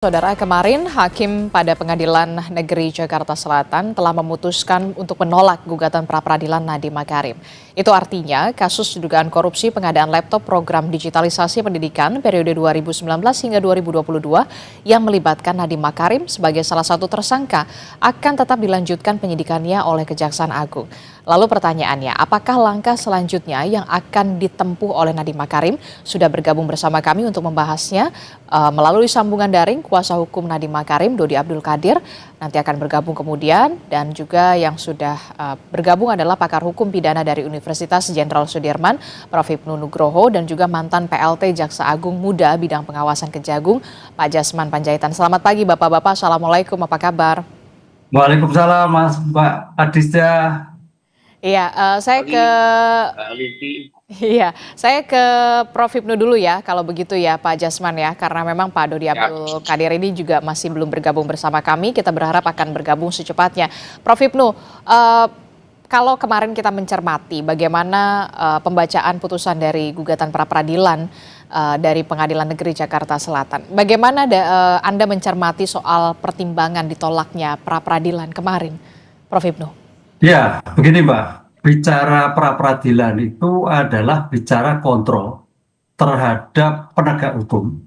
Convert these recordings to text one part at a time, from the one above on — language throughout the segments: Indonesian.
Saudara, kemarin Hakim pada Pengadilan Negeri Jakarta Selatan telah memutuskan untuk menolak gugatan pra-peradilan Nadiem Makarim. Itu artinya kasus dugaan korupsi pengadaan laptop program digitalisasi pendidikan periode 2019 hingga 2022 yang melibatkan Nadiem Makarim sebagai salah satu tersangka akan tetap dilanjutkan penyidikannya oleh Kejaksaan Agung. Lalu pertanyaannya, apakah langkah selanjutnya yang akan ditempuh oleh Nadiem Makarim? Sudah bergabung bersama kami untuk membahasnya melalui sambungan daring kuasa hukum Nadiem Makarim, Dodi Abdul Qadir, nanti akan bergabung kemudian, dan juga yang sudah bergabung adalah pakar hukum pidana dari Universitas Jenderal Sudirman, Prof. Hipnu Nugroho, dan juga mantan PLT Jaksa Agung Muda bidang pengawasan Kejagung, Pak Jasman Panjaitan. Selamat pagi Bapak-Bapak, Assalamualaikum, apa kabar? Waalaikumsalam Mas Mbak Adisda. Iya, saya ke Iya, saya ke Prof. Hipnu dulu ya, kalau begitu ya Pak Jasman ya, karena memang Pak Dodi Abdul Qadir ini juga masih belum bergabung bersama kami, kita berharap akan bergabung secepatnya. Prof. Hipnu, kalau kemarin kita mencermati bagaimana pembacaan putusan dari gugatan pra-peradilan dari Pengadilan Negeri Jakarta Selatan, bagaimana Anda mencermati soal pertimbangan ditolaknya pra-peradilan kemarin, Prof. Hipnu? Ya, begini Mbak, bicara pra-peradilan itu adalah bicara kontrol terhadap penegak hukum,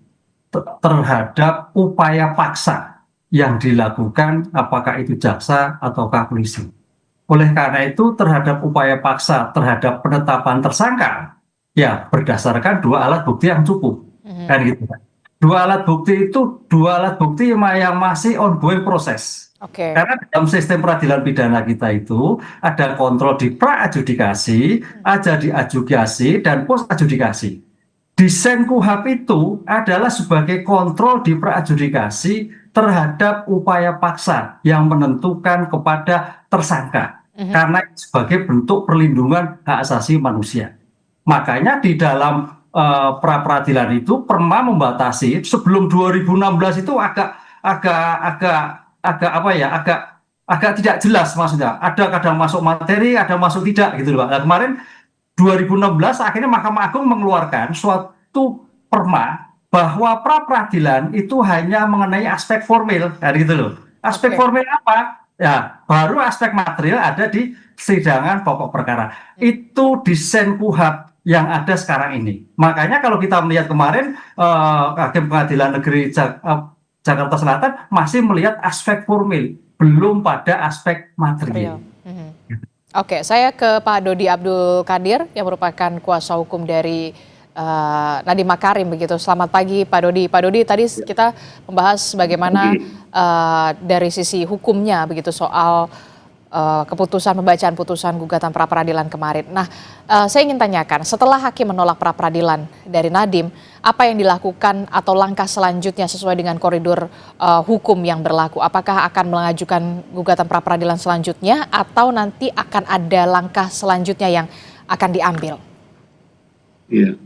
terhadap upaya paksa yang dilakukan apakah itu jaksa ataukah polisi. Oleh karena itu terhadap upaya paksa terhadap penetapan tersangka, ya berdasarkan dua alat bukti yang cukup. Kan gitu. Dua alat bukti itu dua alat bukti yang masih ongoing proses. Oke. Karena dalam sistem peradilan pidana kita itu ada kontrol di pra-adjudikasi, ada di adjudikasi, dan post-adjudikasi. Desain KUHP itu adalah sebagai kontrol di pra-adjudikasi terhadap upaya paksa yang menentukan kepada tersangka. Karena sebagai bentuk perlindungan hak asasi manusia. Makanya di dalam pra-peradilan itu pernah membatasi sebelum 2016 itu agak tidak jelas maksudnya. Ada kadang masuk materi, ada masuk tidak gitu loh Pak. Nah, kemarin 2016 akhirnya Mahkamah Agung mengeluarkan suatu perma bahwa pra-peradilan itu hanya mengenai aspek formil, gitu loh. Aspek formil apa? Ya, baru aspek material ada di persidangan pokok perkara. Itu desain KUHP yang ada sekarang ini. Makanya kalau kita melihat kemarin Hakim Pengadilan Negeri Jakarta Selatan masih melihat aspek formil, belum pada aspek material. Oke, saya ke Pak Dodi Abdul Qadir yang merupakan kuasa hukum dari Nadiem Makarim begitu. Selamat pagi Pak Dodi. Pak Dodi, tadi kita membahas bagaimana dari sisi hukumnya begitu soal pembacaan putusan gugatan pra-peradilan kemarin. Nah, saya ingin tanyakan, setelah hakim menolak pra-peradilan dari Nadiem, apa yang dilakukan atau langkah selanjutnya sesuai dengan koridor hukum yang berlaku? Apakah akan mengajukan gugatan pra-peradilan selanjutnya atau nanti akan ada langkah selanjutnya yang akan diambil? Iya,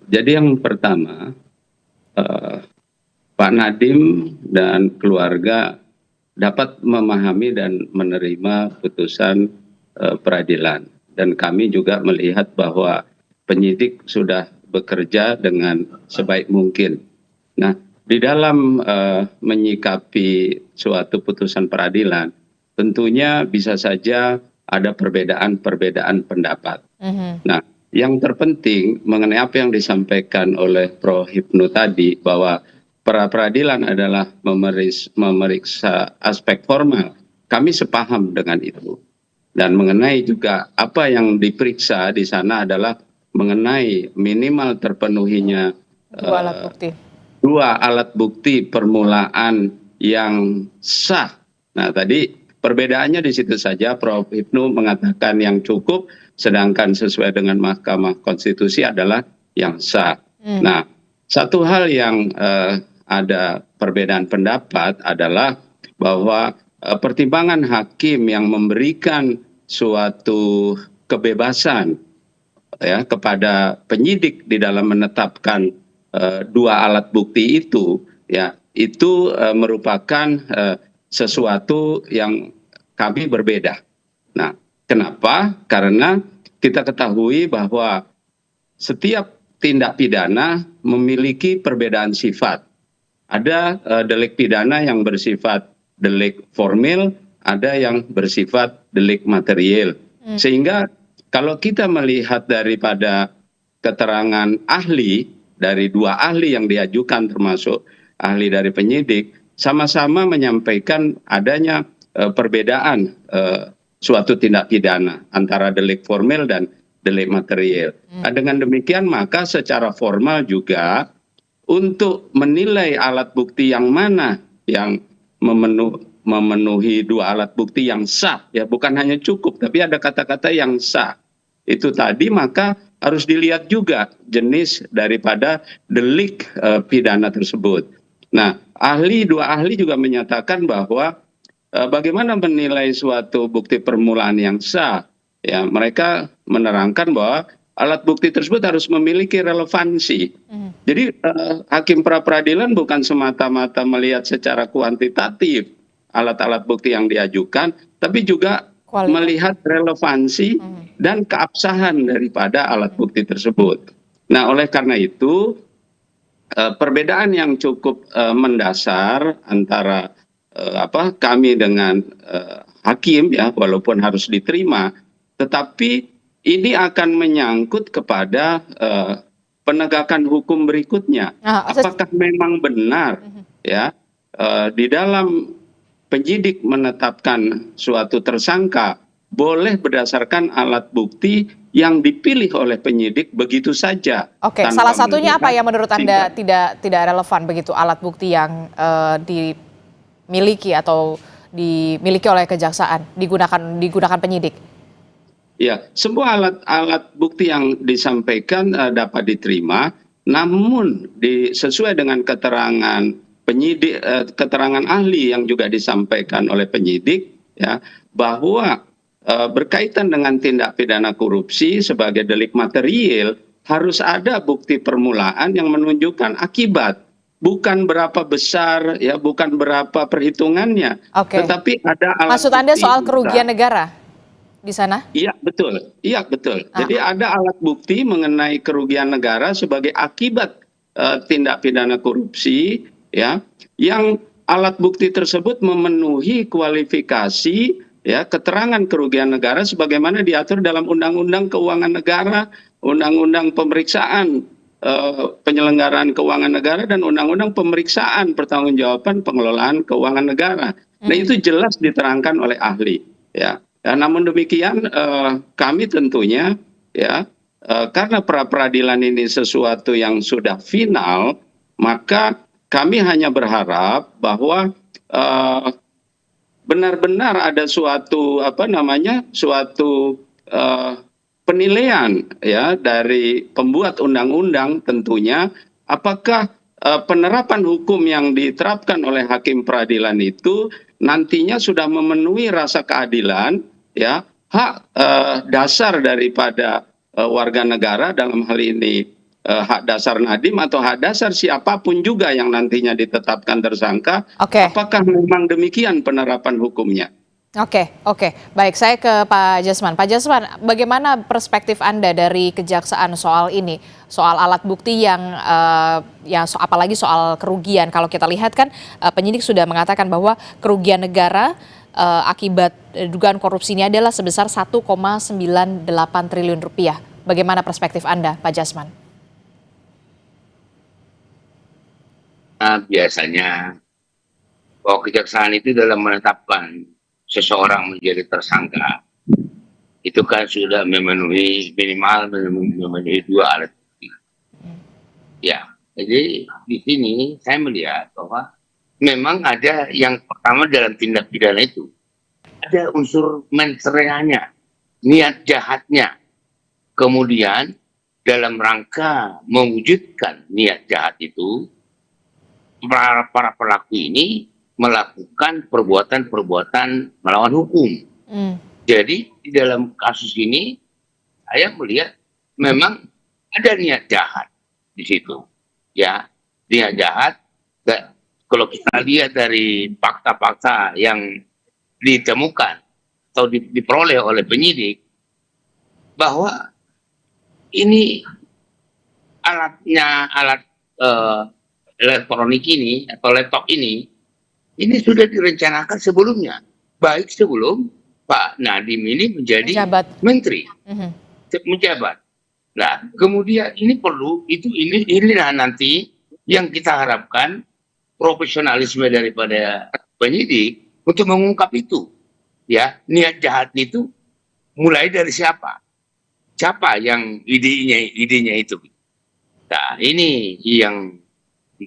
jadi yang pertama, Pak Nadiem dan keluarga dapat memahami dan menerima putusan peradilan. Dan kami juga melihat bahwa penyidik sudah bekerja dengan sebaik mungkin. Nah, di dalam menyikapi suatu putusan peradilan, tentunya bisa saja ada perbedaan pendapat. Nah, yang terpenting mengenai apa yang disampaikan oleh Prof. Hipnu tadi, bahwa pra-peradilan adalah memeriksa aspek formal. Kami sepaham dengan itu. Dan mengenai juga apa yang diperiksa di sana adalah mengenai minimal terpenuhinya dua alat bukti permulaan yang sah. Nah, tadi perbedaannya di situ saja. Prof. Hipnu mengatakan yang cukup, sedangkan sesuai dengan Mahkamah Konstitusi adalah yang sah. Nah, satu hal yang ada perbedaan pendapat adalah bahwa pertimbangan hakim yang memberikan suatu kebebasan ya kepada penyidik di dalam menetapkan dua alat bukti itu, ya itu merupakan sesuatu yang kami berbeda. Nah, kenapa? Karena kita ketahui bahwa setiap tindak pidana memiliki perbedaan sifat. Ada delik pidana yang bersifat delik formil, ada yang bersifat delik material. Sehingga kalau kita melihat daripada keterangan ahli, dari dua ahli yang diajukan termasuk ahli dari penyidik, sama-sama menyampaikan adanya perbedaan suatu tindak pidana antara delik formil dan delik material. Dengan demikian maka secara formal juga untuk menilai alat bukti yang mana yang memenuhi dua alat bukti yang sah, ya bukan hanya cukup, tapi ada kata-kata yang sah. Itu tadi maka harus dilihat juga jenis daripada delik pidana tersebut. Nah, dua ahli juga menyatakan bahwa bagaimana menilai suatu bukti permulaan yang sah. Ya, mereka menerangkan bahwa alat bukti tersebut harus memiliki relevansi. Jadi hakim pra peradilan bukan semata-mata melihat secara kuantitatif alat-alat bukti yang diajukan, tapi juga melihat relevansi dan keabsahan daripada alat bukti tersebut. Nah, oleh karena itu perbedaan yang cukup mendasar antara kami dengan hakim, ya walaupun harus diterima, tetapi ini akan menyangkut kepada penegakan hukum berikutnya. Apakah memang benar ya di dalam penyidik menetapkan suatu tersangka boleh berdasarkan alat bukti yang dipilih oleh penyidik begitu saja. Oke, salah satunya apa yang menurut Anda tidak relevan begitu alat bukti yang dimiliki atau dimiliki oleh kejaksaan digunakan penyidik? Ya, semua alat bukti yang disampaikan dapat diterima, namun sesuai dengan keterangan penyidik, keterangan ahli yang juga disampaikan oleh penyidik, ya bahwa berkaitan dengan tindak pidana korupsi sebagai delik material harus ada bukti permulaan yang menunjukkan akibat, bukan berapa besar, ya bukan berapa perhitungannya, tetapi ada alat. Maksud Anda soal kerugian negara di sana? Iya betul, iya betul. Jadi ada alat bukti mengenai kerugian negara sebagai akibat tindak pidana korupsi, ya, yang alat bukti tersebut memenuhi kualifikasi, ya, keterangan kerugian negara sebagaimana diatur dalam Undang-Undang Keuangan Negara, Undang-Undang Pemeriksaan Penyelenggaraan Keuangan Negara, dan Undang-Undang Pemeriksaan Pertanggungjawaban Pengelolaan Keuangan Negara. Nah, itu jelas diterangkan oleh ahli, ya. Namun demikian kami tentunya, ya, karena pra peradilan ini sesuatu yang sudah final, maka kami hanya berharap bahwa benar-benar ada suatu suatu penilaian, ya, dari pembuat undang-undang tentunya, apakah penerapan hukum yang diterapkan oleh hakim peradilan itu nantinya sudah memenuhi rasa keadilan, ya, hak dasar daripada warga negara, dalam hal ini hak dasar Nadiem atau hak dasar siapapun juga yang nantinya ditetapkan tersangka. Apakah memang demikian penerapan hukumnya? Oke, baik, saya ke Pak Jasman. Pak Jasman, bagaimana perspektif Anda dari kejaksaan soal ini, soal alat bukti yang apalagi soal kerugian? Kalau kita lihat kan penyidik sudah mengatakan bahwa kerugian negara akibat dugaan korupsi ini adalah sebesar 1,98 triliun rupiah. Bagaimana perspektif Anda, Pak Jasman? Biasanya bahwa kejaksaan itu dalam menetapkan seseorang menjadi tersangka itu kan sudah memenuhi minimal memenuhi dua alat bukti. Ya, jadi di sini saya melihat bahwa memang ada yang pertama dalam tindak pidana itu ada unsur mensreanya, niat jahatnya. Kemudian dalam rangka mewujudkan niat jahat itu, para pelaku ini melakukan perbuatan-perbuatan melawan hukum. Jadi di dalam kasus ini saya melihat memang ada niat jahat di situ, ya, niat jahat. Kalau kita lihat dari fakta-fakta yang ditemukan atau diperoleh oleh penyidik, bahwa ini alat elektronik ini atau laptop ini sudah direncanakan sebelumnya, baik sebelum Pak Nadiem ini menjadi Menjabat. menteri, Mhm. menjabat. Nah, kemudian ini perlu inilah nanti yang kita harapkan profesionalisme daripada penyidik untuk mengungkap itu. Ya, niat jahat itu mulai dari siapa? Siapa yang idenya itu? Nah, ini yang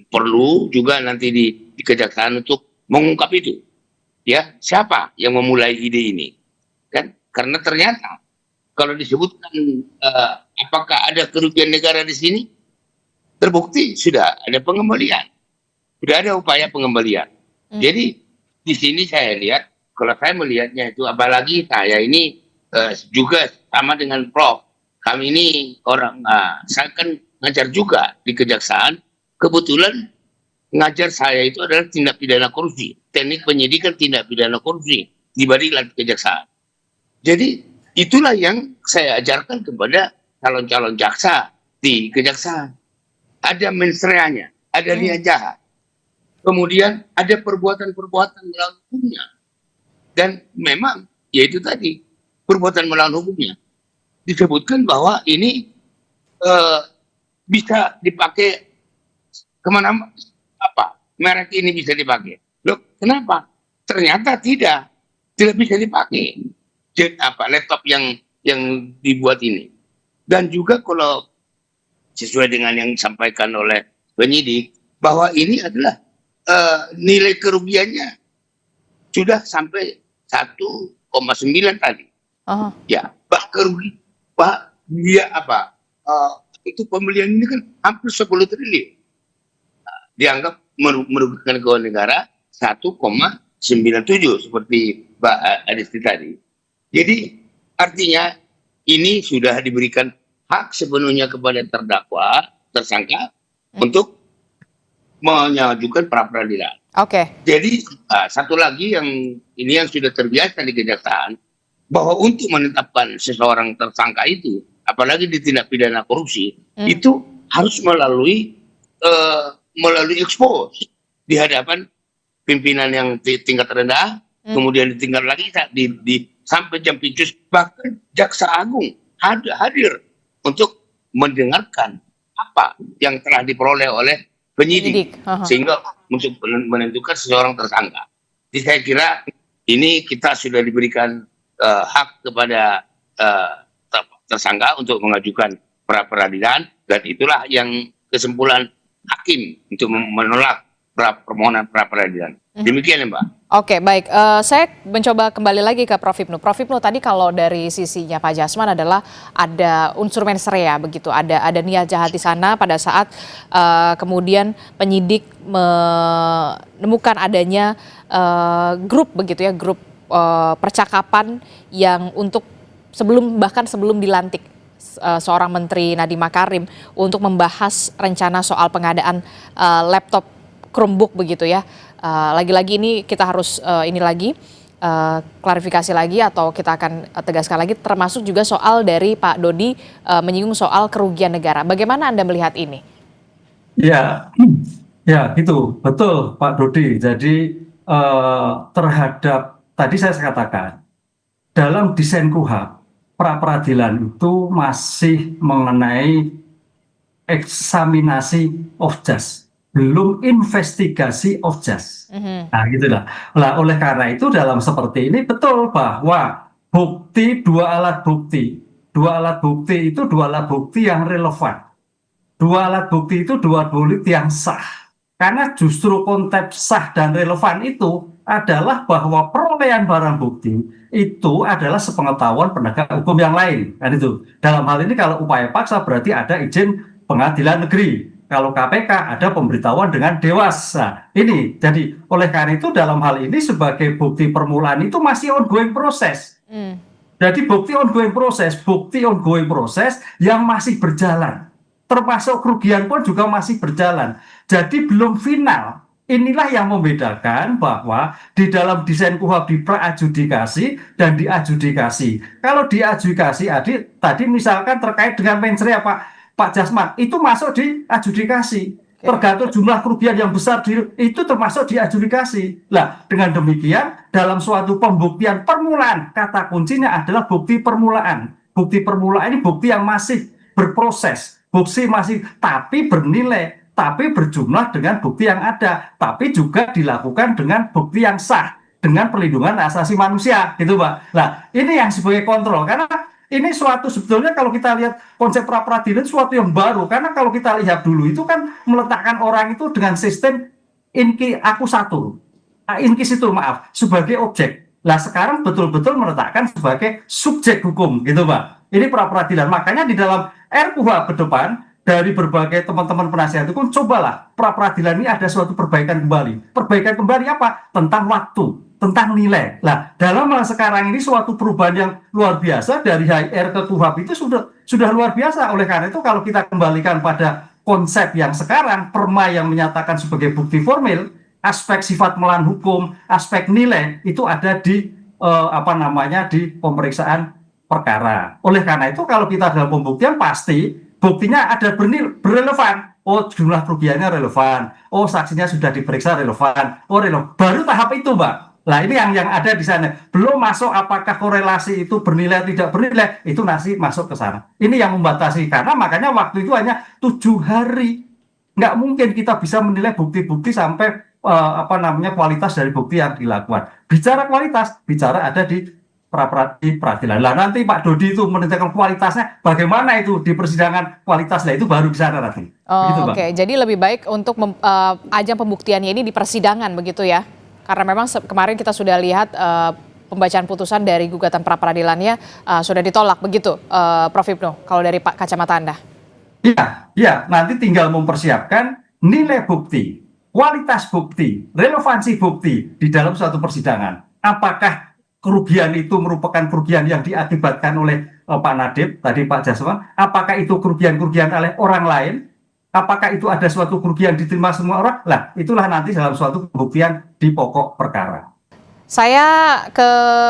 perlu juga nanti di kejaksaan untuk mengungkap itu. Ya, siapa yang memulai ide ini? Kan karena ternyata kalau disebutkan apakah ada kerugian negara di sini, terbukti sudah ada pengembalian, sudah ada upaya pengembalian. Jadi di sini saya lihat, kalau saya melihatnya itu, apalagi saya ini juga sama dengan Prof. Kami ini orang, saya kan ngajar juga di kejaksaan. Kebetulan ngajar saya itu adalah tindak pidana korupsi, teknik penyidikan tindak pidana korupsi di Barilan Kejaksaan. Jadi itulah yang saya ajarkan kepada calon-calon jaksa di kejaksaan. Ada mensreanya, ada niat jahat. Kemudian ada perbuatan-perbuatan melawan hukumnya. Dan memang, yaitu tadi, perbuatan melawan hukumnya. Disebutkan bahwa ini bisa dipakai kemana, apa, merek ini bisa dipakai. Loh, kenapa? Ternyata tidak bisa dipakai. Jadi, laptop yang dibuat ini. Dan juga kalau sesuai dengan yang disampaikan oleh penyidik, bahwa ini adalah nilai kerugiannya sudah sampai 1,9 tadi. Ya, dia itu pembelian ini kan hampir 10 triliun. Dianggap merugikan keuangan negara 1,97 seperti Pak Adisti tadi. Jadi artinya ini sudah diberikan hak sepenuhnya kepada tersangka untuk mengajukan pra peradilan. Oke. Jadi satu lagi yang sudah terbiasa di kejaksaan, bahwa untuk menetapkan seseorang tersangka itu, apalagi di tindak pidana korupsi, itu harus melalui expose di hadapan pimpinan yang tingkat rendah, kemudian di tingkat lagi sampai Jampitsus, bahkan Jaksa Agung hadir untuk mendengarkan apa yang telah diperoleh oleh penyidik. Sehingga untuk menentukan seseorang tersangka. Jadi saya kira ini kita sudah diberikan hak kepada tersangka untuk mengajukan pra peradilan, dan itulah yang kesimpulan hakim untuk menolak permohonan pra peradilan. Demikian ya, Mbak. Oke, baik. Saya mencoba kembali lagi ke Prof. Hipnu. Prof. Hipnu, tadi kalau dari sisinya Pak Jasman adalah ada unsur mens rea begitu, ada niat jahat di sana pada saat kemudian penyidik menemukan adanya grup begitu ya, grup percakapan yang bahkan sebelum dilantik seorang Menteri Nadiem Makarim untuk membahas rencana soal pengadaan laptop Chromebook begitu ya. Lagi-lagi ini kita harus klarifikasi lagi atau kita akan tegaskan lagi, termasuk juga soal dari Pak Dodi menyinggung soal kerugian negara. Bagaimana Anda melihat ini? Ya gitu, betul Pak Dodi. Jadi terhadap tadi saya katakan, dalam desain KUHP, pra peradilan itu masih mengenai eksaminasi of just, belum investigasi of just. Nah gitulah. Nah, oleh karena itu dalam seperti ini betul bahwa dua alat bukti itu dua alat bukti yang relevan. Dua alat bukti itu dua bukti yang sah. Karena justru konteks sah dan relevan itu adalah bahwa perolehan barang bukti itu adalah sepengetahuan penegak hukum yang lain. Kan itu. Dalam hal ini kalau upaya paksa berarti ada izin pengadilan negeri. Kalau KPK ada pemberitahuan dengan Dewas. Nah, ini jadi oleh karena itu dalam hal ini sebagai bukti permulaan itu masih ongoing proses. Jadi bukti ongoing proses yang masih berjalan. Termasuk kerugian pun juga masih berjalan. Jadi belum final. Inilah yang membedakan bahwa di dalam desain KUHP di praadjudikasi dan diadjudikasi. Kalau diadjudikasi tadi misalkan terkait dengan mens rea Pak Jasman, itu masuk di adjudikasi. tergantung jumlah kerugian yang besar itu termasuk diadjudikasi. Lah, dengan demikian dalam suatu pembuktian permulaan, kata kuncinya adalah bukti permulaan. Bukti permulaan ini bukti yang masih berproses, bukti masih tapi bernilai, tapi berjumlah dengan bukti yang ada, tapi juga dilakukan dengan bukti yang sah, dengan perlindungan hak asasi manusia, gitu Pak. Nah, ini yang sebagai kontrol, karena ini suatu sebetulnya kalau kita lihat konsep pra-peradilan suatu yang baru, karena kalau kita lihat dulu itu kan meletakkan orang itu dengan sistem inquisitur sebagai objek. Nah sekarang betul-betul meletakkan sebagai subjek hukum, gitu Pak. Ini pra-peradilan. Makanya di dalam RKUHP ke depan dari berbagai teman-teman penasihat hukum, cobalah pra-peradilan ini ada suatu perbaikan kembali. Perbaikan kembali apa? Tentang waktu, tentang nilai. Nah, dalam hal sekarang ini suatu perubahan yang luar biasa dari HR ke KUHP itu sudah luar biasa. Oleh karena itu kalau kita kembalikan pada konsep yang sekarang, perma yang menyatakan sebagai bukti formil, aspek sifat melawan hukum, aspek nilai itu ada di di pemeriksaan perkara. Oleh karena itu kalau kita dalam pembuktian pasti buktinya ada berrelevan. Oh, jumlah kerugiannya relevan. Oh, saksinya sudah diperiksa relevan. Oh, relevan. Baru tahap itu, Mbak. Nah, ini yang ada di sana. Belum masuk apakah korelasi itu bernilai tidak bernilai, itu masuk ke sana. Ini yang membatasi, karena makanya waktu itu hanya 7 hari. Nggak mungkin kita bisa menilai bukti-bukti sampai kualitas dari bukti yang dilakukan. Bicara kualitas, bicara ada di peradilan. Lah nanti Pak Dodi itu menentukan kualitasnya, bagaimana itu di persidangan kualitasnya itu baru di sana nanti. Oh, oke, jadi lebih baik untuk ajang pembuktiannya ini di persidangan begitu ya? Karena memang kemarin kita sudah lihat pembacaan putusan dari gugatan pra-peradilannya sudah ditolak begitu, Prof. Ibnu, kalau dari kacamata Anda. Iya, nanti tinggal mempersiapkan nilai bukti, kualitas bukti, relevansi bukti di dalam suatu persidangan. Apakah kerugian itu merupakan kerugian yang diakibatkan oleh Pak Nadiem, tadi Pak Jaswan, apakah itu kerugian-kerugian oleh orang lain, apakah itu ada suatu kerugian diterima semua orang, lah itulah nanti dalam suatu pembuktian di pokok perkara. Saya ke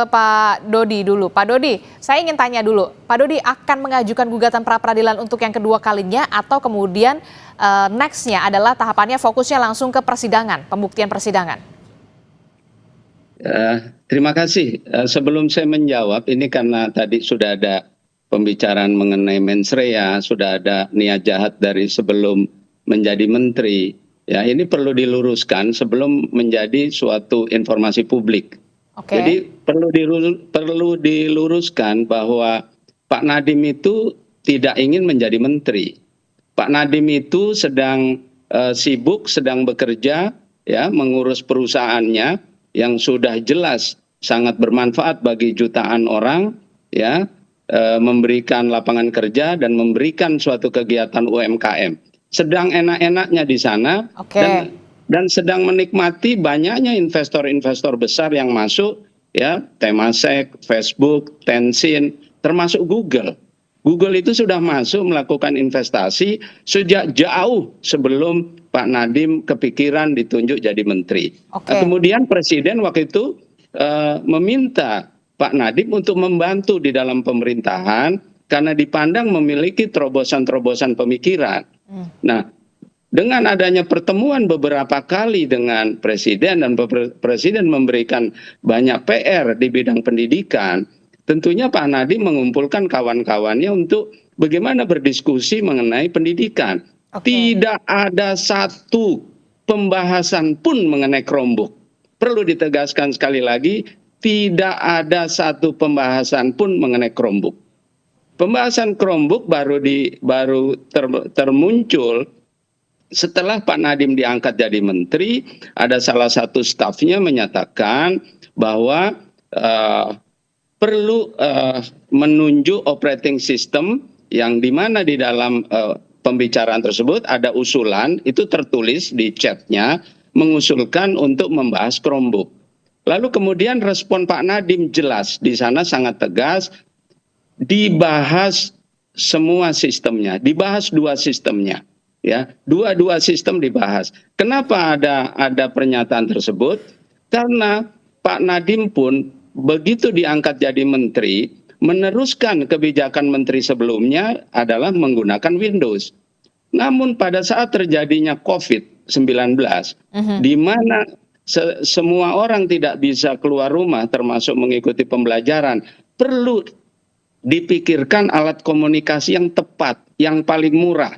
Pak Dodi dulu. Pak Dodi, saya ingin tanya dulu, Pak Dodi akan mengajukan gugatan pra-peradilan untuk yang kedua kalinya atau kemudian next-nya adalah tahapannya fokusnya langsung ke persidangan, pembuktian persidangan? Terima kasih. Sebelum saya menjawab, ini karena tadi sudah ada pembicaraan mengenai mens rea, sudah ada niat jahat dari sebelum menjadi menteri. Ya, ini perlu diluruskan sebelum menjadi suatu informasi publik. Okay. Jadi perlu diluruskan bahwa Pak Nadiem itu tidak ingin menjadi menteri. Pak Nadiem itu sedang sibuk, sedang bekerja, ya, mengurus perusahaannya yang sudah jelas sangat bermanfaat bagi jutaan orang, ya, memberikan lapangan kerja dan memberikan suatu kegiatan UMKM. Sedang enak-enaknya di sana, okay, dan sedang menikmati banyaknya investor-investor besar yang masuk, ya, Temasek, Facebook, Tencent, termasuk Google. Google itu sudah masuk melakukan investasi sejak jauh sebelum Pak Nadiem kepikiran ditunjuk jadi menteri. Okay. Kemudian Presiden waktu itu meminta Pak Nadiem untuk membantu di dalam pemerintahan karena dipandang memiliki terobosan-terobosan pemikiran. Nah, dengan adanya pertemuan beberapa kali dengan Presiden dan Presiden memberikan banyak PR di bidang pendidikan, tentunya Pak Nadiem mengumpulkan kawan-kawannya untuk bagaimana berdiskusi mengenai pendidikan. Okay. Tidak ada satu pembahasan pun mengenai Chromebook. Perlu ditegaskan sekali lagi, tidak ada satu pembahasan pun mengenai Chromebook. Pembahasan Chromebook baru termuncul setelah Pak Nadiem diangkat jadi menteri. Ada salah satu stafnya menyatakan bahwa perlu menunjuk operating system yang dimana di dalam pembicaraan tersebut ada usulan, itu tertulis di chatnya, mengusulkan untuk membahas Chromebook. Lalu kemudian respon Pak Nadiem jelas, di sana sangat tegas, dibahas semua sistemnya, dibahas 2 sistemnya, ya, dua sistem dibahas. Kenapa ada pernyataan tersebut? Karena Pak Nadiem pun begitu diangkat jadi menteri, meneruskan kebijakan menteri sebelumnya adalah menggunakan Windows. Namun pada saat terjadinya COVID-19, di mana semua orang tidak bisa keluar rumah termasuk mengikuti pembelajaran, perlu dipikirkan alat komunikasi yang tepat, yang paling murah.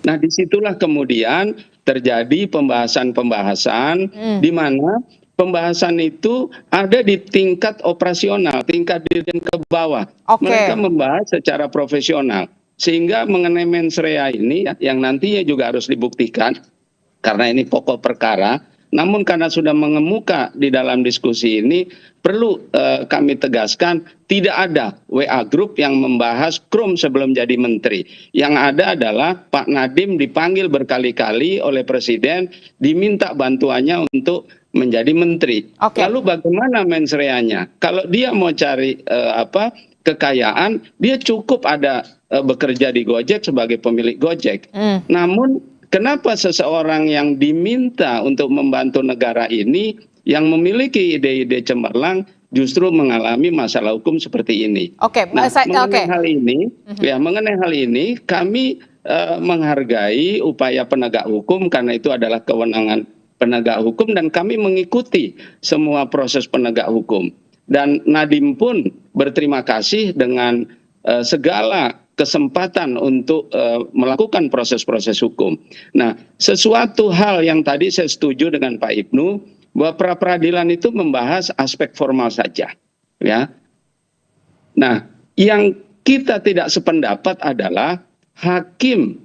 Nah, disitulah kemudian terjadi pembahasan-pembahasan di mana pembahasan itu ada di tingkat operasional, tingkat dirjen ke bawah. Mereka membahas secara profesional. Sehingga mengenai mens rea ini yang nantinya juga harus dibuktikan, karena ini pokok perkara, namun karena sudah mengemuka di dalam diskusi ini, perlu kami tegaskan, tidak ada WA Group yang membahas Krum sebelum jadi menteri. Yang ada adalah Pak Nadiem dipanggil berkali-kali oleh Presiden, diminta bantuannya untuk menjadi menteri. Lalu bagaimana mens reanya? Kalau dia mau cari kekayaan, dia cukup ada bekerja di Gojek sebagai pemilik Gojek. Namun kenapa seseorang yang diminta untuk membantu negara ini, yang memiliki ide-ide cemerlang, justru mengalami masalah hukum seperti ini? Mengenai hal ini, kami menghargai upaya penegak hukum karena itu adalah kewenangan penegak hukum dan kami mengikuti semua proses penegak hukum. Dan Nadiem pun berterima kasih dengan segala kesempatan untuk melakukan proses-proses hukum. Nah, sesuatu hal yang tadi saya setuju dengan Pak Ibnu, bahwa pra peradilan itu membahas aspek formal saja, ya. Nah, yang kita tidak sependapat adalah hakim,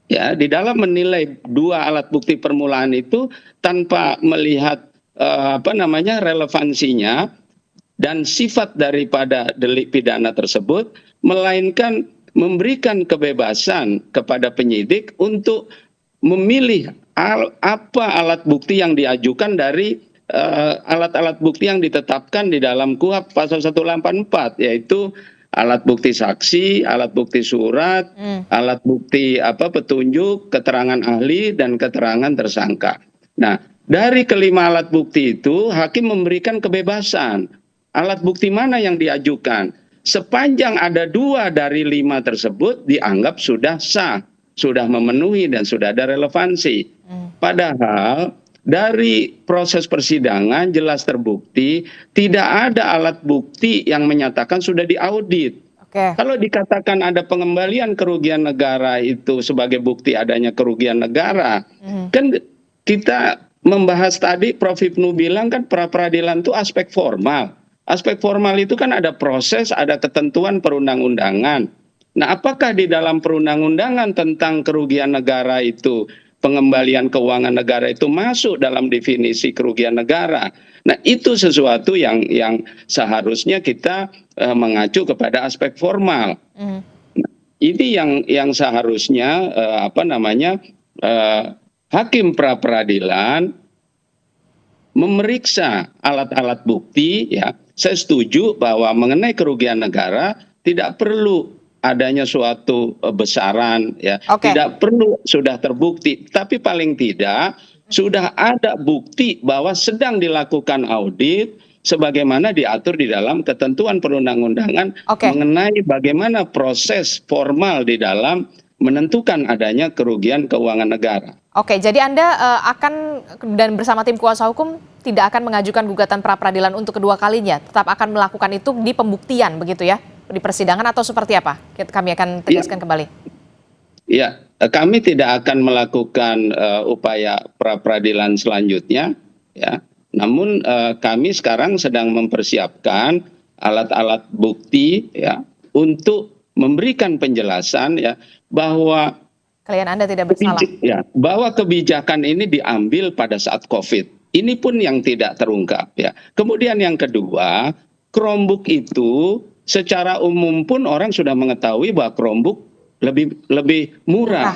ya, di dalam menilai dua alat bukti permulaan itu tanpa melihat relevansinya dan sifat daripada delik pidana tersebut, melainkan memberikan kebebasan kepada penyidik untuk memilih apa alat bukti yang diajukan dari alat-alat bukti yang ditetapkan di dalam KUHP pasal 184, yaitu alat bukti saksi, alat bukti surat, alat bukti petunjuk, keterangan ahli, dan keterangan tersangka. Nah, dari kelima alat bukti itu, hakim memberikan kebebasan. Alat bukti mana yang diajukan? Sepanjang ada 2 dari 5 tersebut dianggap sudah sah, sudah memenuhi dan sudah ada relevansi. Padahal dari proses persidangan jelas terbukti tidak ada alat bukti yang menyatakan sudah diaudit. Kalau dikatakan ada pengembalian kerugian negara itu sebagai bukti adanya kerugian negara, kan kita membahas tadi Prof. Ibnu bilang kan pra peradilan itu aspek formal. Aspek formal itu kan ada proses, ada ketentuan perundang-undangan. Nah, apakah di dalam perundang-undangan tentang kerugian negara itu, pengembalian keuangan negara itu masuk dalam definisi kerugian negara? Nah, itu sesuatu yang seharusnya kita mengacu kepada aspek formal. Nah, ini yang seharusnya hakim pra peradilan memeriksa alat-alat bukti, ya. Saya setuju bahwa mengenai kerugian negara tidak perlu adanya suatu besaran, ya. Tidak perlu sudah terbukti, tapi paling tidak sudah ada bukti bahwa sedang dilakukan audit sebagaimana diatur di dalam ketentuan perundang-undangan mengenai bagaimana proses formal di dalam menentukan adanya kerugian keuangan negara. Jadi Anda akan dan bersama tim kuasa hukum tidak akan mengajukan gugatan pra peradilan untuk kedua kalinya, tetap akan melakukan itu di pembuktian begitu ya, di persidangan atau seperti apa? Kami akan tegaskan kembali. Ya, kami tidak akan melakukan upaya pra peradilan selanjutnya, ya. Namun kami sekarang sedang mempersiapkan alat-alat bukti, ya, untuk memberikan penjelasan, ya, bahwa klien Anda tidak bersalah. Ya, bahwa kebijakan ini diambil pada saat COVID. Ini pun yang tidak terungkap, ya. Kemudian yang kedua, Chromebook itu secara umum pun orang sudah mengetahui bahwa Chromebook lebih murah.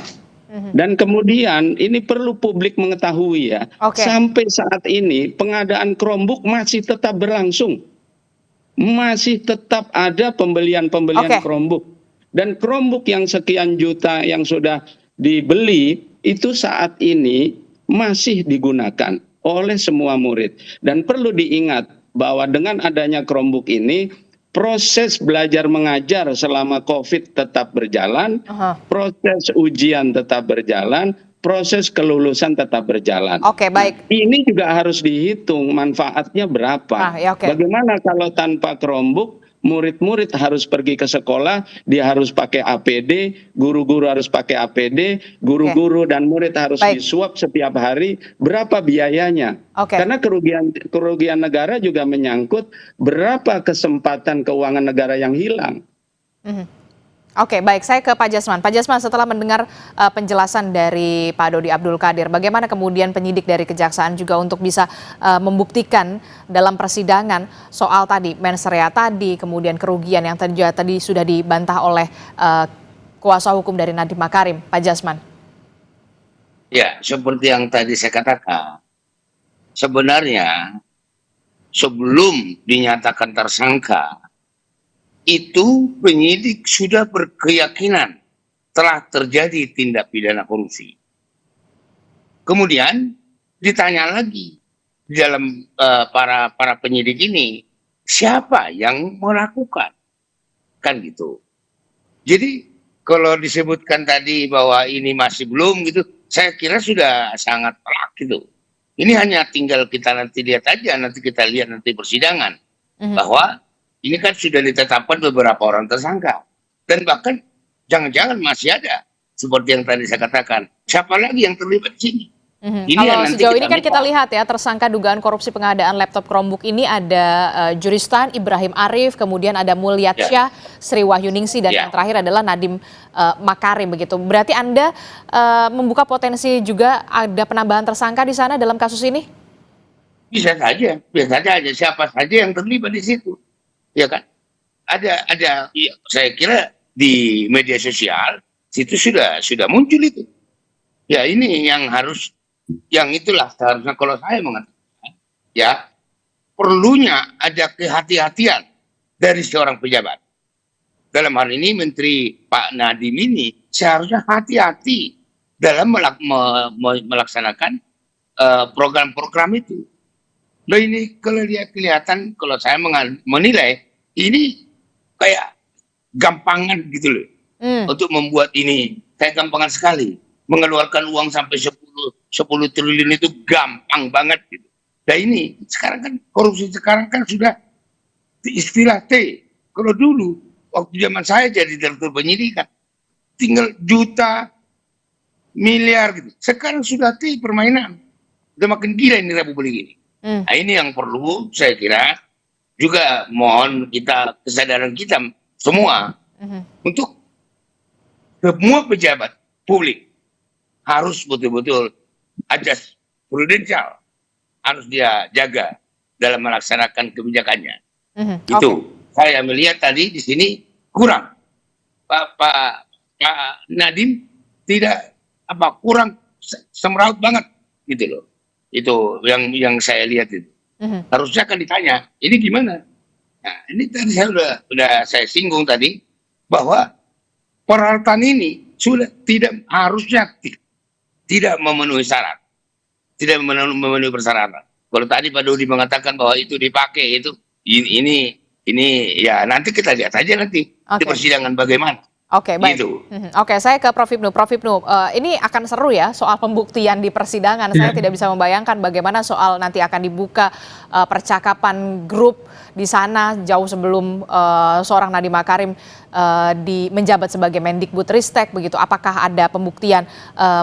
Dan kemudian ini perlu publik mengetahui, ya. Sampai saat ini pengadaan Chromebook masih tetap berlangsung. Masih tetap ada pembelian Chromebook. Dan Chromebook yang sekian juta yang sudah dibeli itu saat ini masih digunakan oleh semua murid. Dan perlu diingat bahwa dengan adanya Chromebook ini, proses belajar mengajar selama COVID tetap berjalan, proses ujian tetap berjalan, proses kelulusan tetap berjalan. Oke, baik. Ini juga harus dihitung manfaatnya berapa. Ya, oke. Bagaimana kalau tanpa Chromebook, murid-murid harus pergi ke sekolah, dia harus pakai APD, guru-guru harus pakai APD, guru-guru dan murid harus disuap setiap hari, berapa biayanya? Karena kerugian negara juga menyangkut berapa kesempatan keuangan negara yang hilang. Oke, baik. Saya ke Pak Jasman. Pak Jasman, setelah mendengar penjelasan dari Pak Dodi Abdul Qadir, bagaimana kemudian penyidik dari Kejaksaan juga untuk bisa membuktikan dalam persidangan soal tadi mens rea tadi, kemudian kerugian yang tadi sudah dibantah oleh kuasa hukum dari Nadiem Makarim, Pak Jasman? Ya, seperti yang tadi saya katakan, sebenarnya sebelum dinyatakan tersangka, itu penyidik sudah berkeyakinan telah terjadi tindak pidana korupsi. Kemudian ditanya lagi di dalam para penyidik ini, siapa yang melakukan? Kan gitu. Jadi kalau disebutkan tadi bahwa ini masih belum gitu, saya kira sudah sangat telak gitu. Ini hanya tinggal kita nanti lihat aja, nanti kita lihat nanti persidangan. Bahwa ini kan sudah ditetapkan beberapa orang tersangka. Dan bahkan jangan-jangan masih ada. Seperti yang tadi saya katakan. Siapa lagi yang terlibat di sini? Kalau sejauh ini kan kita lihat ya, tersangka dugaan korupsi pengadaan laptop Chromebook ini ada Juristan Ibrahim Arif, kemudian ada Mulyatsyah, Sri Wahyuningsi, dan yang terakhir adalah Nadiem Makarim begitu. Berarti Anda membuka potensi juga ada penambahan tersangka di sana dalam kasus ini? Bisa saja siapa saja yang terlibat di situ. Ya kan, ada ya, saya kira di media sosial situ sudah muncul itu. Ya ini yang itulah seharusnya kalau saya mengatakan ya perlunya ada kehati-hatian dari seorang pejabat. Dalam hal ini Menteri Pak Nadiem ini seharusnya hati-hati dalam melaksanakan program-program itu. Nah ini kalau kelihatan, kalau saya menilai ini kayak gampangan gitu loh. Untuk membuat ini, kayak gampangan sekali. Mengeluarkan uang sampai 10 triliun itu gampang banget gitu. Nah ini, sekarang kan korupsi sekarang kan sudah istilah T. Kalau dulu, waktu zaman saya jadi direktur penyidikan, tinggal juta, miliar gitu. Sekarang sudah T permainan. Udah makin gila ini Republik ini. Nah ini yang perlu saya kira juga mohon kesadaran kita semua untuk semua pejabat publik harus betul-betul ajas prudensial harus dia jaga dalam melaksanakan kebijakannya. Itu saya melihat tadi di sini kurang. Pak Nadiem tidak kurang semeraut banget gitu loh. Itu yang saya lihat itu. Harusnya kan ditanya, ini gimana? Nah, ini tadi saya udah saya singgung tadi bahwa peralatan ini sudah harusnya tidak memenuhi syarat. Tidak memenuhi persyaratan. Kalau tadi Pak Dodi mengatakan bahwa itu dipakai ini ya nanti kita lihat aja nanti di persidangan bagaimana. Oke, baik. Gitu. Oke, saya ke Prof. Ibnu. Prof. Ibnu, ini akan seru ya soal pembuktian di persidangan. Saya tidak bisa membayangkan bagaimana soal nanti akan dibuka percakapan grup di sana jauh sebelum seorang Nadiem Makarim menjabat sebagai Mendikbudristek begitu. Apakah ada pembuktian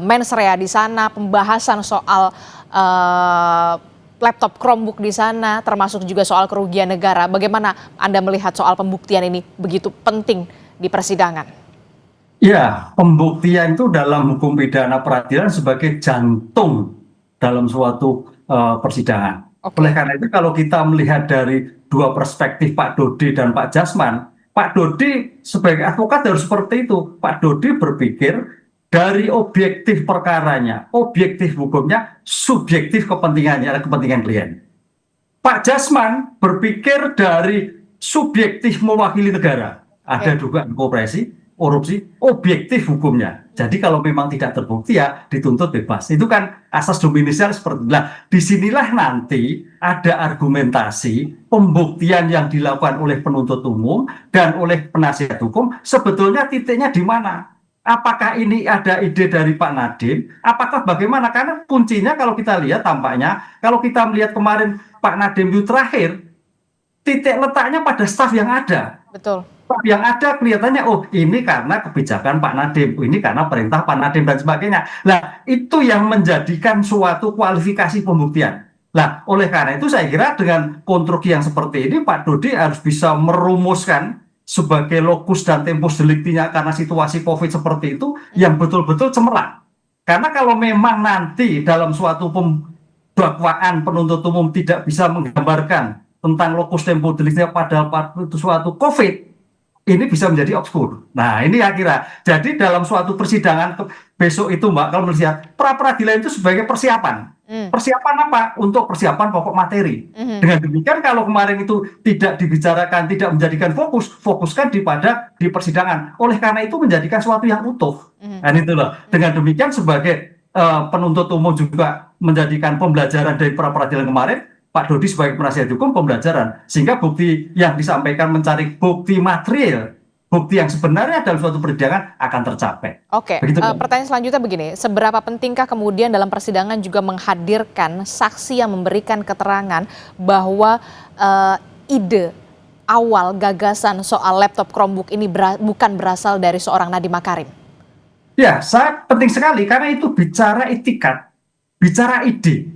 mens rea di sana, pembahasan soal laptop Chromebook di sana, termasuk juga soal kerugian negara. Bagaimana Anda melihat soal pembuktian ini begitu penting di persidangan? Ya, pembuktian itu dalam hukum pidana peradilan sebagai jantung dalam suatu persidangan. Oleh karena itu kalau kita melihat dari dua perspektif Pak Dodi dan Pak Jasman, Pak Dodi sebagai advokat harus seperti itu. Pak Dodi berpikir dari objektif perkaranya, objektif hukumnya, subjektif kepentingannya, kepentingan klien. Pak Jasman berpikir dari subjektif mewakili negara. Ada dugaan korupsi, korupsi objektif hukumnya. Jadi kalau memang tidak terbukti ya dituntut bebas. Itu kan asas dominisial seperti itu. Nah, disinilah nanti ada argumentasi pembuktian yang dilakukan oleh penuntut umum dan oleh penasihat hukum sebetulnya titiknya di mana. Apakah ini ada ide dari Pak Nadiem? Apakah bagaimana? Karena kuncinya kalau kita lihat tampaknya, kalau kita melihat kemarin Pak Nadiem itu terakhir, titik letaknya pada staf yang ada. Betul. Staf yang ada kelihatannya, oh ini karena kebijakan Pak Nadiem, oh, ini karena perintah Pak Nadiem dan sebagainya. Nah, itu yang menjadikan suatu kualifikasi pembuktian. Nah, oleh karena itu saya kira dengan konstruksi yang seperti ini, Pak Dodi harus bisa merumuskan sebagai lokus dan tempus delictinya karena situasi COVID seperti itu, yang betul-betul cemerlang. Karena kalau memang nanti dalam suatu dakwaan penuntut umum tidak bisa menggambarkan tentang lokus tempus delictnya pada itu suatu COVID, ini bisa menjadi obskur. Nah, ini ya kira. Jadi dalam suatu persidangan besok itu, Mbak, kalau melihat pra-peradilan itu sebagai persiapan. Persiapan apa? Untuk persiapan pokok materi. Dengan demikian kalau kemarin itu tidak dibicarakan, tidak menjadikan fokuskan di persidangan. Oleh karena itu menjadikan sesuatu yang utuh. Dan itulah. Dengan demikian sebagai penuntut umum juga menjadikan pembelajaran dari pra-peradilan kemarin, Pak Dodi sebagai penasihat hukum pembelajaran, sehingga bukti yang disampaikan mencari bukti material, bukti yang sebenarnya dalam suatu persidangan akan tercapai. Oke, pertanyaan selanjutnya begini, seberapa pentingkah kemudian dalam persidangan juga menghadirkan saksi yang memberikan keterangan bahwa ide awal gagasan soal laptop Chromebook ini bukan berasal dari seorang Nadiem Makarim? Ya, penting sekali karena itu bicara etikat, bicara ide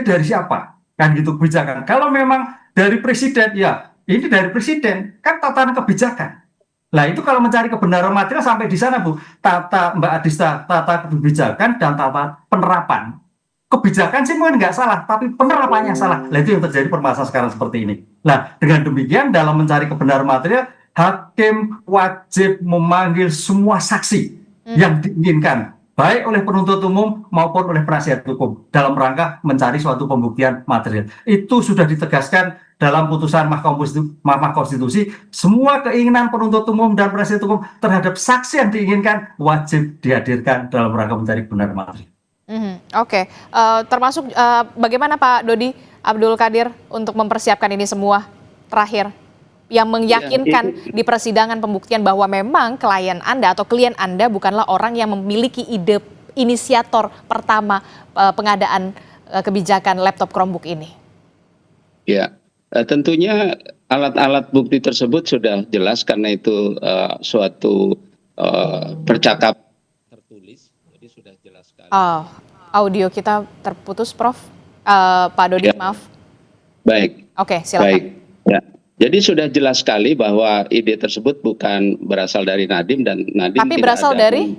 dari siapa? Kan gitu kebijakan. Kalau memang dari presiden, ya ini dari presiden, kan tatanan kebijakan. Nah itu kalau mencari kebenaran material sampai di sana, Bu, Mbak Adista, tata kebijakan dan tata penerapan. Kebijakan sih mungkin nggak salah, tapi penerapannya salah. Nah itu yang terjadi permasalahan sekarang seperti ini. Nah dengan demikian dalam mencari kebenaran material, hakim wajib memanggil semua saksi yang diinginkan, baik oleh penuntut umum maupun oleh penasihat hukum dalam rangka mencari suatu pembuktian material. Itu sudah ditegaskan dalam putusan Mahkamah Konstitusi. Semua keinginan penuntut umum dan penasihat hukum terhadap saksi yang diinginkan wajib dihadirkan dalam rangka mencari kebenaran material. Oke. Termasuk bagaimana Pak Dodi Abdul Qadir untuk mempersiapkan ini semua terakhir? Yang meyakinkan di persidangan pembuktian bahwa memang klien Anda atau klien Anda bukanlah orang yang memiliki ide inisiator pertama pengadaan kebijakan laptop Chromebook ini. Ya, tentunya alat-alat bukti tersebut sudah jelas karena itu suatu percakapan tertulis, jadi sudah jelas sekali. Audio kita terputus, Prof. Pak Dodi, maaf. Baik. Oke, silakan. Baik. Ya. Jadi sudah jelas sekali bahwa ide tersebut bukan berasal dari Nadiem dan Nadiem tapi berasal dari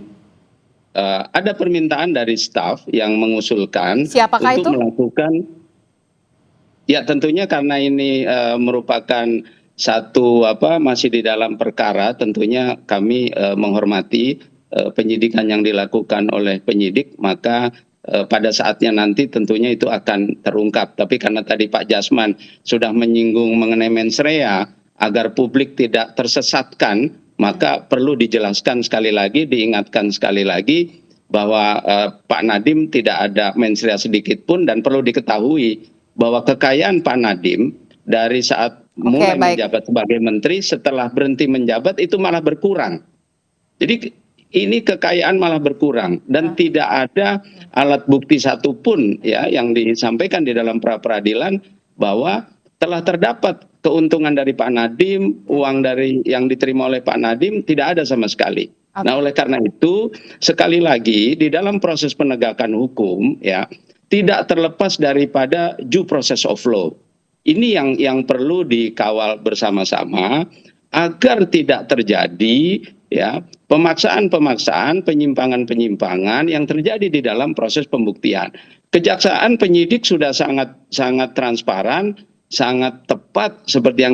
ada permintaan dari staf yang mengusulkan siapakah untuk itu? Melakukan, ya tentunya karena ini merupakan satu masih di dalam perkara, tentunya kami menghormati penyidikan yang dilakukan oleh penyidik, maka pada saatnya nanti tentunya itu akan terungkap. Tapi karena tadi Pak Jasman sudah menyinggung mengenai mens rea, agar publik tidak tersesatkan, maka perlu dijelaskan sekali lagi, diingatkan sekali lagi bahwa Pak Nadiem tidak ada mens rea sedikit pun, dan perlu diketahui bahwa kekayaan Pak Nadiem dari saat mulai menjabat sebagai menteri, setelah berhenti menjabat itu malah berkurang. Jadi ini kekayaan malah berkurang dan tidak ada alat bukti satupun ya yang disampaikan di dalam pra-peradilan bahwa telah terdapat keuntungan dari Pak Nadiem, uang dari yang diterima oleh Pak Nadiem tidak ada sama sekali. Nah, oleh karena itu sekali lagi di dalam proses penegakan hukum ya tidak terlepas daripada due process of law. Ini yang perlu dikawal bersama-sama agar tidak terjadi ya pemaksaan-pemaksaan, penyimpangan-penyimpangan yang terjadi di dalam proses pembuktian. Kejaksaan penyidik sudah sangat transparan, sangat tepat seperti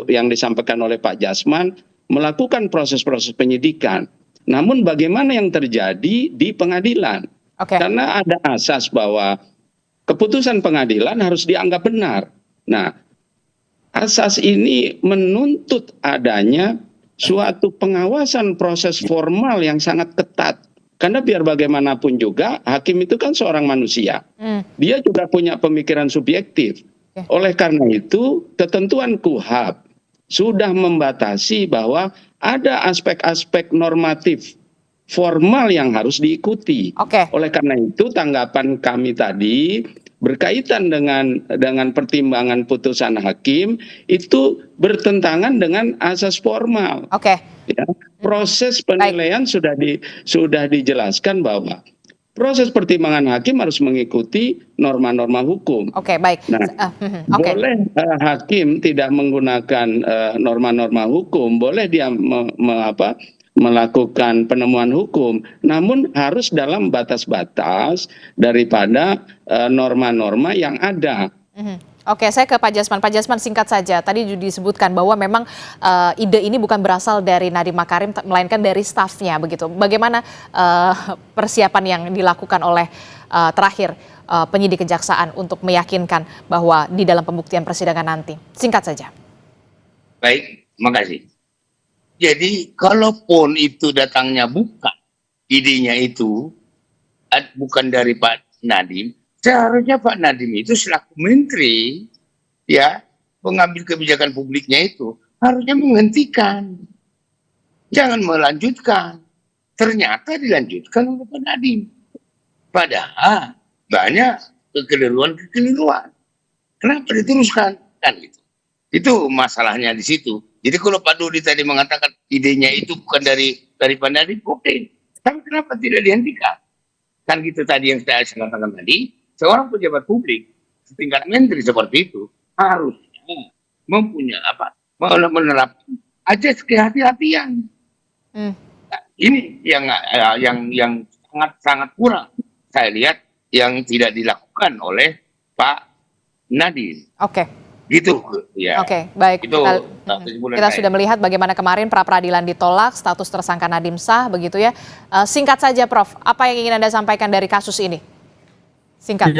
yang disampaikan oleh Pak Jasman, melakukan proses-proses penyidikan. Namun bagaimana yang terjadi di pengadilan? Karena ada asas bahwa keputusan pengadilan harus dianggap benar. Nah, asas ini menuntut adanya suatu pengawasan proses formal yang sangat ketat. Karena biar bagaimanapun juga hakim itu kan seorang manusia. Dia juga punya pemikiran subjektif. Oleh karena itu ketentuan KUHP sudah membatasi bahwa ada aspek-aspek normatif formal yang harus diikuti. Oleh karena itu tanggapan kami tadi berkaitan dengan pertimbangan putusan hakim itu bertentangan dengan asas formal. Ya, proses penilaian sudah dijelaskan bahwa proses pertimbangan hakim harus mengikuti norma-norma hukum. Nah, boleh hakim tidak menggunakan norma-norma hukum, boleh dia melakukan penemuan hukum, namun harus dalam batas-batas daripada norma-norma yang ada. Saya ke Pak Jasman. Pak Jasman, singkat saja. Tadi disebutkan bahwa memang ide ini bukan berasal dari Nadiem Makarim, melainkan dari stafnya, begitu. Bagaimana persiapan yang dilakukan oleh terakhir penyidik kejaksaan untuk meyakinkan bahwa di dalam pembuktian persidangan nanti? Singkat saja. Baik, makasih. Jadi, kalaupun itu datangnya bukan, idenya itu bukan dari Pak Nadiem, seharusnya Pak Nadiem itu selaku menteri, ya, pengambil kebijakan publiknya itu harusnya menghentikan, jangan melanjutkan. Ternyata dilanjutkan oleh Pak Nadiem. Padahal banyak kekeliruan. Kenapa diteruskan? Kan gitu. Itu masalahnya di situ. Jadi kalau Pak Dodi tadi mengatakan idenya itu bukan dari Pak Nadiem, oke. Tapi kenapa tidak dihentikan? Kan gitu tadi yang saya katakan tadi. Seorang pejabat publik setingkat menteri seperti itu harusnya mempunyai menerapkan ajas kehati-hatian. Nah, ini yang sangat kurang saya lihat yang tidak dilakukan oleh Pak Nadiem. Gitu ya. Baik. Itu kita sudah melihat bagaimana kemarin pra peradilan ditolak, status tersangka Nadiem sah, begitu ya. Singkat saja, Prof. Apa yang ingin Anda sampaikan dari kasus ini? Singkat.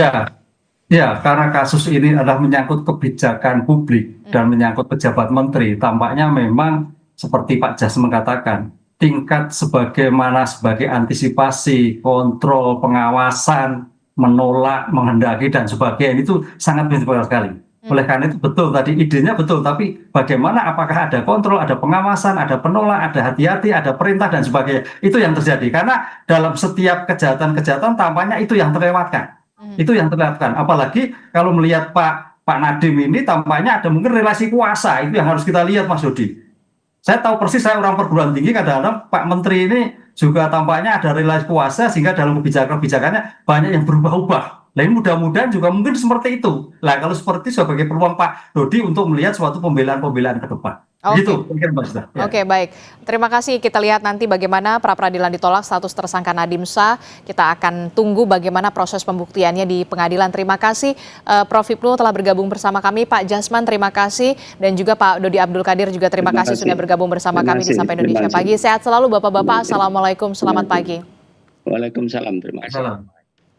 Ya, karena kasus ini adalah menyangkut kebijakan publik dan menyangkut pejabat menteri, tampaknya memang seperti Pak Jas mengatakan, tingkat sebagai antisipasi, kontrol, pengawasan, menolak, menghendaki dan sebagainya itu sangat prinsipal sekali. Oleh karena itu betul tadi idenya betul, tapi bagaimana, apakah ada kontrol, ada pengawasan, ada penolak, ada hati-hati, ada perintah dan sebagainya, itu yang terjadi. Karena dalam setiap kejahatan tampaknya itu yang terlewatkan. Itu yang terlihatkan, apalagi kalau melihat Pak Nadiem ini tampaknya ada mungkin relasi kuasa, itu yang harus kita lihat, Mas Dodi. Saya tahu persis, saya orang perguruan tinggi, kadang-kadang Pak Menteri ini juga tampaknya ada relasi kuasa sehingga dalam kebijakannya banyak yang berubah-ubah. Lain mudah-mudahan juga mungkin seperti itu. Lah kalau seperti itu sebagai peluang Pak Dodi untuk melihat suatu pembelaan-pembelaan ke depan. Gitu, mungkin Mas. Baik. Terima kasih. Kita lihat nanti bagaimana pra peradilan ditolak, status tersangka Nadiem sah. Kita akan tunggu bagaimana proses pembuktiannya di pengadilan. Terima kasih Prof Hipnu telah bergabung bersama kami. Pak Jasman terima kasih, dan juga Pak Dodi Abdul Qadir juga terima kasih sudah bergabung bersama kami di Sapa Indonesia Pagi. Sehat selalu Bapak-bapak. Assalamualaikum. Selamat pagi. Waalaikumsalam. Terima kasih.